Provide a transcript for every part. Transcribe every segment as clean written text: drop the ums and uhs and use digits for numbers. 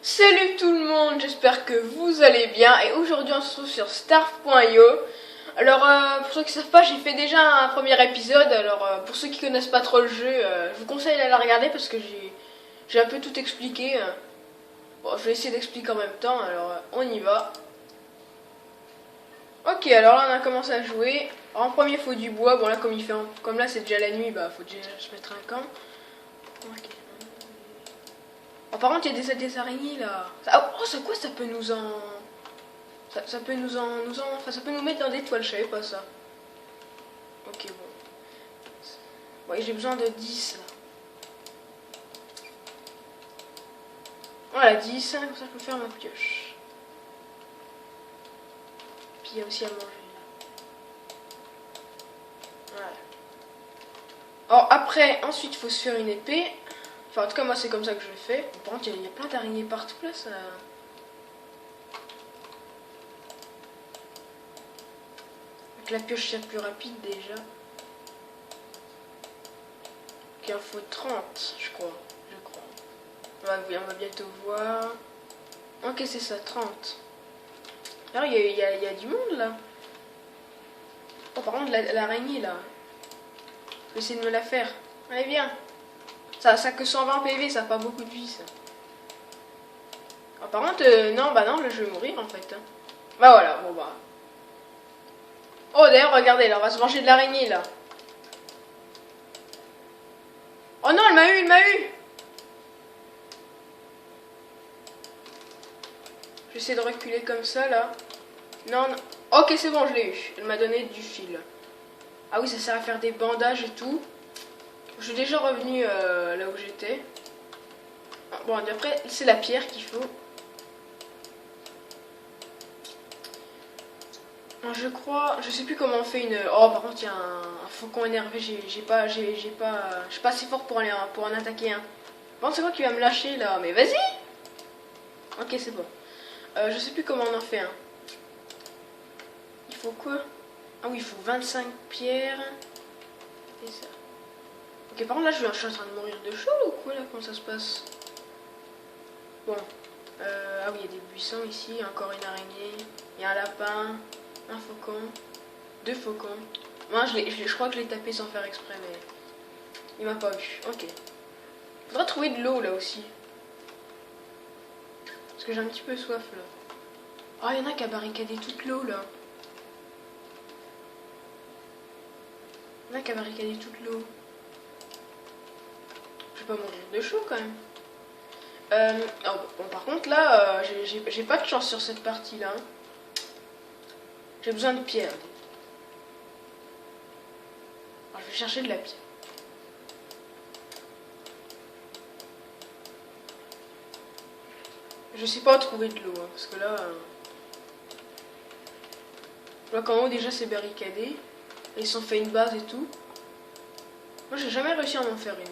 Salut tout le monde, j'espère que vous allez bien et aujourd'hui on se retrouve sur starf.io. Alors pour ceux qui ne savent pas, j'ai fait déjà un premier épisode, alors pour ceux qui connaissent pas trop le jeu, je vous conseille d'aller la regarder parce que j'ai un peu tout expliqué. Bon, je vais essayer d'expliquer en même temps, alors on y va. Ok, alors là on a commencé à jouer. Alors, en premier il faut du bois, bon là comme là c'est déjà la nuit, bah faut déjà se mettre un camp. Ok. Oh, par contre, il y a des araignées là. Oh, c'est quoi? Ça peut nous en. Ça peut enfin, ça peut nous mettre dans des toiles, je savais pas ça. Ok, bon. Ouais, j'ai besoin de 10 là. Voilà, 10, comme ça je peux faire ma pioche. Puis il y a aussi à manger là. Voilà. Alors après, ensuite il faut se faire une épée. Enfin, en tout cas, moi c'est comme ça que je le fais. Par contre, il y a plein d'araignées partout là, ça. Avec la pioche, c'est plus rapide déjà. Ok, il en faut 30, je crois. On va bientôt voir. Ok, c'est ça, 30. Alors, il y a du monde là. Oh, par contre, l'araignée là. Je vais essayer de me la faire. Allez, viens. Ça que 120 PV, ça n'a pas beaucoup de vie ça. Oh, par contre, non, bah non, là je vais mourir en fait. Bah voilà, bon bah. Oh, d'ailleurs, regardez, là, on va se manger de l'araignée là. Oh non, elle m'a eu, elle m'a eu. J'essaie de reculer comme ça là. Non, non. Ok, c'est bon, je l'ai eu. Elle m'a donné du fil. Ah oui, ça sert à faire des bandages et tout. Je suis déjà revenu là où j'étais. Ah, bon, et après, c'est la pierre qu'il faut. Je crois, je sais plus comment on fait une. Oh, par contre, il y a un faucon énervé. Je suis pas assez fort pour en attaquer un. Bon, c'est quoi qui va me lâcher là? Mais vas-y! Ok, c'est bon. Je sais plus comment on en fait un. Il faut quoi? Ah oui, il faut 25 pierres. Et ça. Ok, par contre, là, je suis en train de mourir de chaud ou quoi, là? Comment ça se passe? Bon. Ah oui, il y a des buissons ici. Encore une araignée. Il y a un lapin. Un faucon. 2 faucons. Moi, je crois que je l'ai tapé sans faire exprès, mais il m'a pas vu. Ok. Faudra trouver de l'eau, là, aussi. Parce que j'ai un petit peu soif, là. Oh, il y en a qui a barricadé toute l'eau, là. Il y en a qui a barricadé toute l'eau. Je vais pas mourir de chaud, quand même. Oh, bon, par contre, là, j'ai pas de chance sur cette partie-là. Hein. J'ai besoin de pierre. Alors, je vais chercher de la pierre. Je sais pas où trouver de l'eau, hein, parce que là... je vois qu'en haut, déjà, c'est barricadé. Ils se sont fait une base et tout. Moi, j'ai jamais réussi à m'en faire une.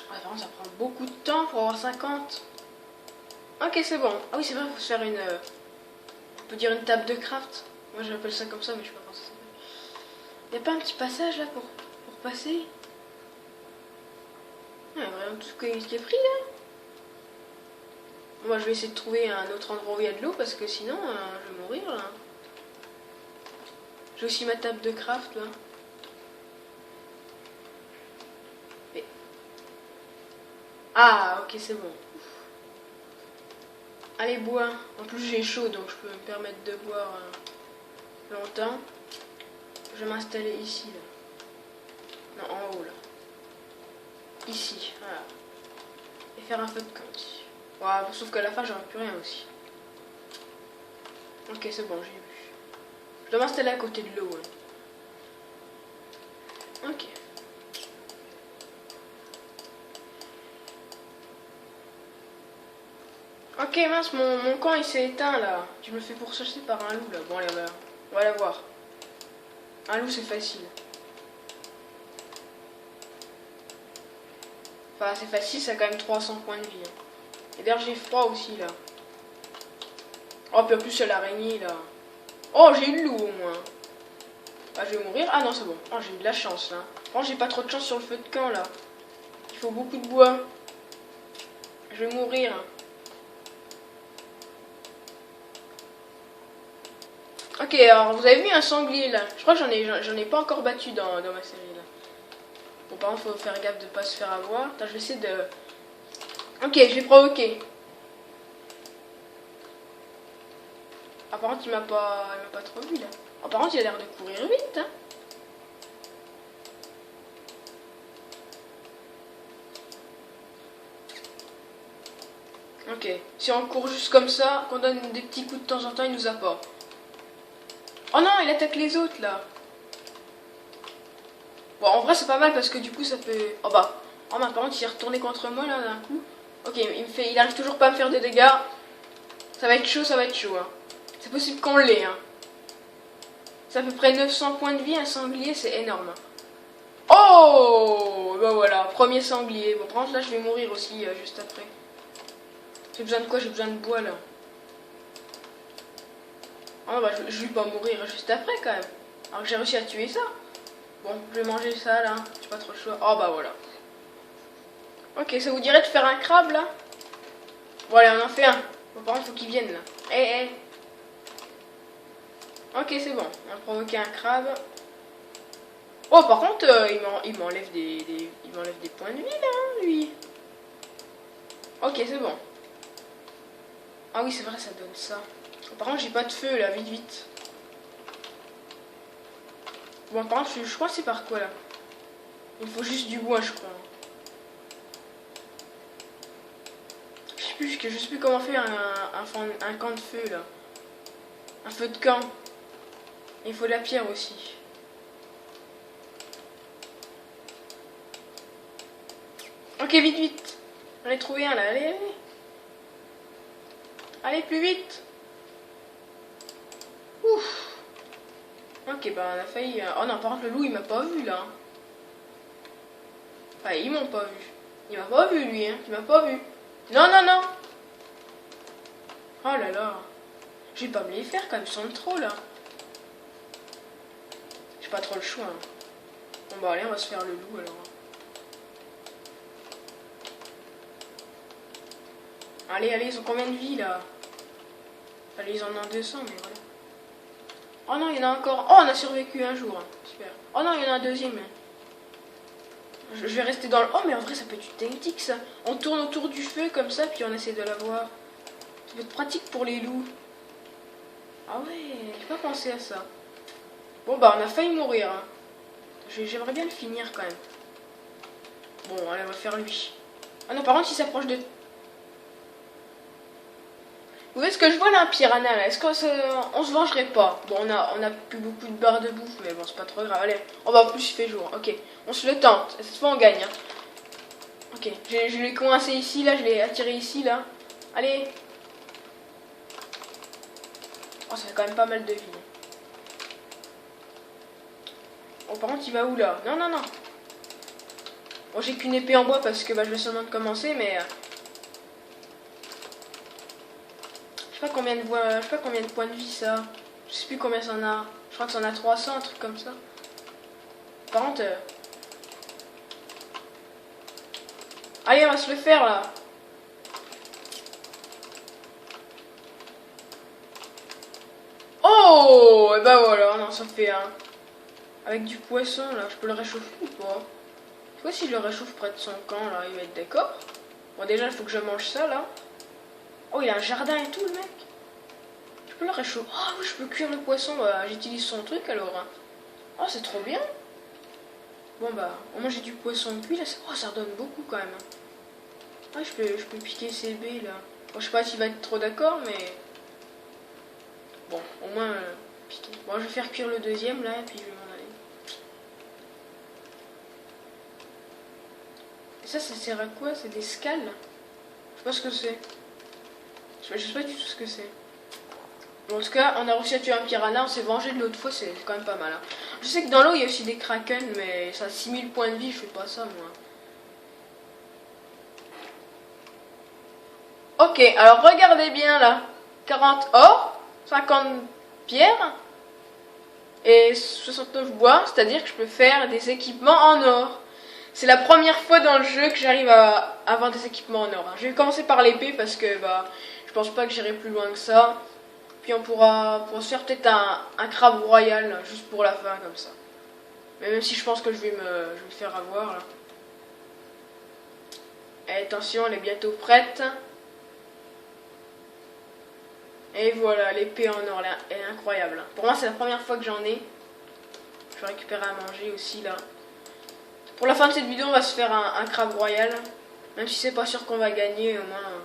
Ah, vraiment, ça prend beaucoup de temps pour avoir 50. Ok, c'est bon. Ah oui, c'est vrai, il faut se faire une... on peut dire une table de craft. Moi, j'appelle ça comme ça, mais je sais pas comment ça s'appelle. Y'a pas un petit passage, là, pour passer? Il y a vraiment tout ce qui est pris, là. Moi, je vais essayer de trouver un autre endroit où il y a de l'eau, parce que sinon, je vais mourir, là. J'ai aussi ma table de craft, là. Mais... ah, ok, c'est bon. Allez, bois. En plus, j'ai chaud, donc je peux me permettre de boire longtemps. Je vais m'installer ici, là. Non, en haut, là. Ici, voilà. Et faire un feu de camp ici. Ouais, sauf qu'à la fin, j'aurai plus rien aussi. Ok, c'est bon, j'ai vu. Je dois m'installer à côté de l'eau. Hein. Ok. Ok, mince, mon camp il s'est éteint là. Tu me fais pourchasser par un loup là. Bon, allez, on va la voir. Un loup, c'est facile. Enfin, c'est facile, ça a quand même 300 points de vie. Hein. Et d'ailleurs, j'ai froid aussi là. Oh, puis en plus, il y a l'araignée là. Oh, j'ai eu le loup au moins. Ah, je vais mourir. Ah non, c'est bon. Oh, j'ai eu de la chance là. Oh, j'ai pas trop de chance sur le feu de camp là. Il faut beaucoup de bois. Je vais mourir. Ok, alors vous avez vu un sanglier là. Je crois que j'en ai pas encore battu dans ma série là. Bon, par contre, faut faire gaffe de pas se faire avoir. Attends, je vais essayer de... Ok, je vais provoquer. Ah, par contre, il m'a pas trop vu là. Ah, par contre, il a l'air de courir vite, hein. Ok, si on court juste comme ça, qu'on donne des petits coups de temps en temps, il nous a pas. Oh non, il attaque les autres là. Bon, en vrai, c'est pas mal parce que du coup, ça peut... Oh bah, oh bah, par contre, il est retourné contre moi là d'un coup. Ok, il arrive toujours pas à me faire des dégâts. Ça va être chaud, hein. C'est possible qu'on l'ait, hein. C'est à peu près 900 points de vie, un sanglier, c'est énorme. Oh, bah voilà, premier sanglier. Bon, par contre, là, je vais mourir aussi juste après. J'ai besoin de quoi? J'ai besoin de bois là. Ah bah je vais pas mourir juste après quand même. Alors que j'ai réussi à tuer ça. Bon, je vais manger ça là. J'ai pas trop le choix. Oh bah voilà. Ok, ça vous dirait de faire un crabe là? Bon allez, on en fait un. Bon, par contre, faut qu'il vienne là. Eh. Ok, c'est bon. On a provoqué un crabe. Oh, par contre, il m'enlève il m'enlève des points de vie là, hein, lui. Ok, c'est bon. Ah oui, c'est vrai, ça donne ça. Par contre, j'ai pas de feu là, vite. Bon, par contre, je crois que c'est par quoi là? Il faut juste du bois, je crois. Je sais plus comment faire un camp de feu là. Un feu de camp. Il faut de la pierre aussi. Ok, vite. J'en ai trouvé un là, allez. Allez, plus vite. Ouf. Ok, bah on a failli... Oh non, par contre, le loup, il m'a pas vu là. Enfin, ils m'ont pas vu. Il m'a pas vu lui, hein. Il m'a pas vu. Non. Oh là là. Je vais pas me les faire quand même, ils sont trop là. J'ai pas trop le choix. Hein. Bon bah allez, on va se faire le loup alors. Allez, ils ont combien de vie là? Allez, ils en ont 200, mais voilà. Oh non, il y en a encore. Oh, on a survécu un jour. Hein. Super. Oh non, il y en a un deuxième. Je vais rester dans le... Oh, mais en vrai, ça peut être une tactique, ça. On tourne autour du feu, comme ça, puis on essaie de l'avoir. Ça peut être pratique pour les loups. Ah ouais, j'ai pas pensé à ça. Bon, bah, on a failli mourir. Hein. J'aimerais bien le finir, quand même. Bon, allez, on va faire lui. Ah non, par contre, il s'approche de... Vous voyez ce que je vois là, un piranha là? Est-ce qu'on se vengerait pas? Bon, on a plus beaucoup de barres de bouffe, mais bon, c'est pas trop grave. Allez, on va en plus, il fait jour. Ok, on se le tente. Cette fois, on gagne. Hein. Ok, je l'ai coincé ici, là, je l'ai attiré ici, là. Allez. Oh, ça fait quand même pas mal de vie. Oh, par contre, il va où là? Non. Bon, j'ai qu'une épée en bois parce que bah, je vais seulement de commencer, mais. Je sais pas combien de points de vie ça. Je sais plus combien ça en a. Je crois que ça en a 300, un truc comme ça. Par contre... Allez, on va se le faire là. Oh, et bah voilà, on en fait un. Avec du poisson là, je peux le réchauffer ou pas? Je sais pas si je le réchauffe près de son camp là, il va être d'accord. Bon, déjà, il faut que je mange ça là. Oh, il a un jardin et tout le mec. Je peux le réchauffer. Oh oui, je peux cuire le poisson, bah, j'utilise son truc alors. Hein. Oh, c'est trop bien. Bon bah, au moins j'ai du poisson cuit là. Oh, ça redonne beaucoup quand même. Ah, je peux piquer ces baies là. Bon, je sais pas s'il va être trop d'accord, mais... Bon, au moins piquer. Bon, je vais faire cuire le deuxième là, et puis je vais m'en aller. Et ça sert à quoi? C'est des scales? Je sais pas ce que c'est. Je sais pas du tout ce que c'est. Bon, en tout cas, on a réussi à tuer un piranha, on s'est vengé de l'autre fois, c'est quand même pas mal. Hein. Je sais que dans l'eau, il y a aussi des kraken, mais ça a 6000 points de vie, je fais pas ça moi. Ok, alors regardez bien là. 40 or, 50 pierres et 69 bois, c'est-à-dire que je peux faire des équipements en or. C'est la première fois dans le jeu que j'arrive à avoir des équipements en or. Hein. Je vais commencer par l'épée parce que bah, je pense pas que j'irai plus loin que ça. Puis on pourra se faire peut-être un crabe royal, là, juste pour la fin, comme ça. Mais même si je pense que je vais me faire avoir, là. Et attention, elle est bientôt prête. Et voilà, l'épée en or, elle est incroyable. Pour moi, c'est la première fois que j'en ai. Je vais récupérer à manger aussi, là. Pour la fin de cette vidéo, on va se faire un crabe royal. Même si c'est pas sûr qu'on va gagner, au moins...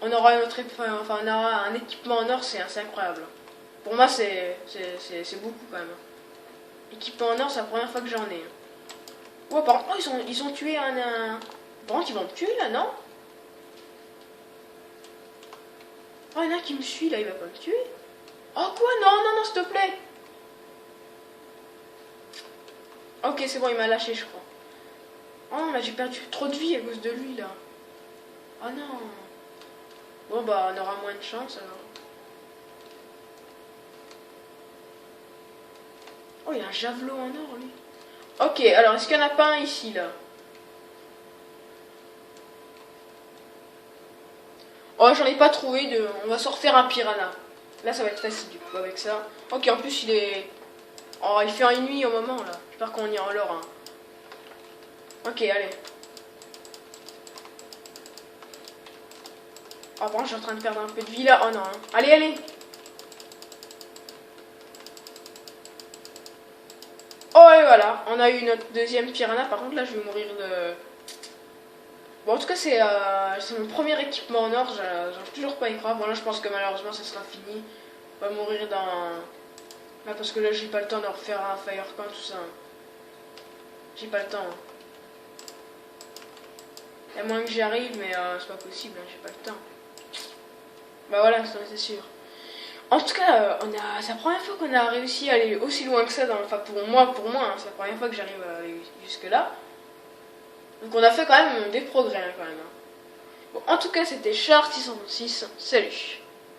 On aura on aura un équipement en or, c'est incroyable. Pour moi, c'est beaucoup, quand même. Équipement en or, c'est la première fois que j'en ai. Ouais, par contre, ils ont tué un... Par contre, ils vont me tuer, là, non? Oh, il y en a un qui me suit, là, il va pas me tuer. Oh, quoi? Non, non, non, s'il te plaît. Ok, c'est bon, il m'a lâché, je crois. Oh, mais j'ai perdu trop de vie à cause de lui, là. Oh, non. Bon, bah, on aura moins de chance, alors. Oh, il y a un javelot en or, lui. Ok, alors, est-ce qu'il n'y en a pas un ici, là? Oh, j'en ai pas trouvé de... On va se refaire un piranha. Là, ça va être facile, du coup, avec ça. Ok, en plus, il est... Oh, il fait une nuit au moment, là. J'espère qu'on y a en l'or, hein. Ok, allez. Oh, par contre, je suis en train de perdre un peu de vie, là. Oh, non. Hein. Allez, allez. Oh, et voilà. On a eu notre deuxième piranha. Par contre, là, je vais mourir de... Bon, en tout cas, c'est mon premier équipement en or. J'arrive toujours pas à y croire. Bon, là, je pense que malheureusement, ça sera fini. On va mourir dans... Là, parce que là, j'ai pas le temps de refaire un firecamp, tout ça. J'ai pas le temps. Hein. Il y a moins que j'y arrive, mais c'est pas possible. Hein, j'ai pas le temps. Bah voilà, c'est sûr. En tout cas, c'est la première fois qu'on a réussi à aller aussi loin que ça. Enfin, pour moi, hein, c'est la première fois que j'arrive à aller jusque-là. Donc on a fait quand même des progrès, hein, quand même. Hein. Bon, en tout cas, c'était Char 636. Salut.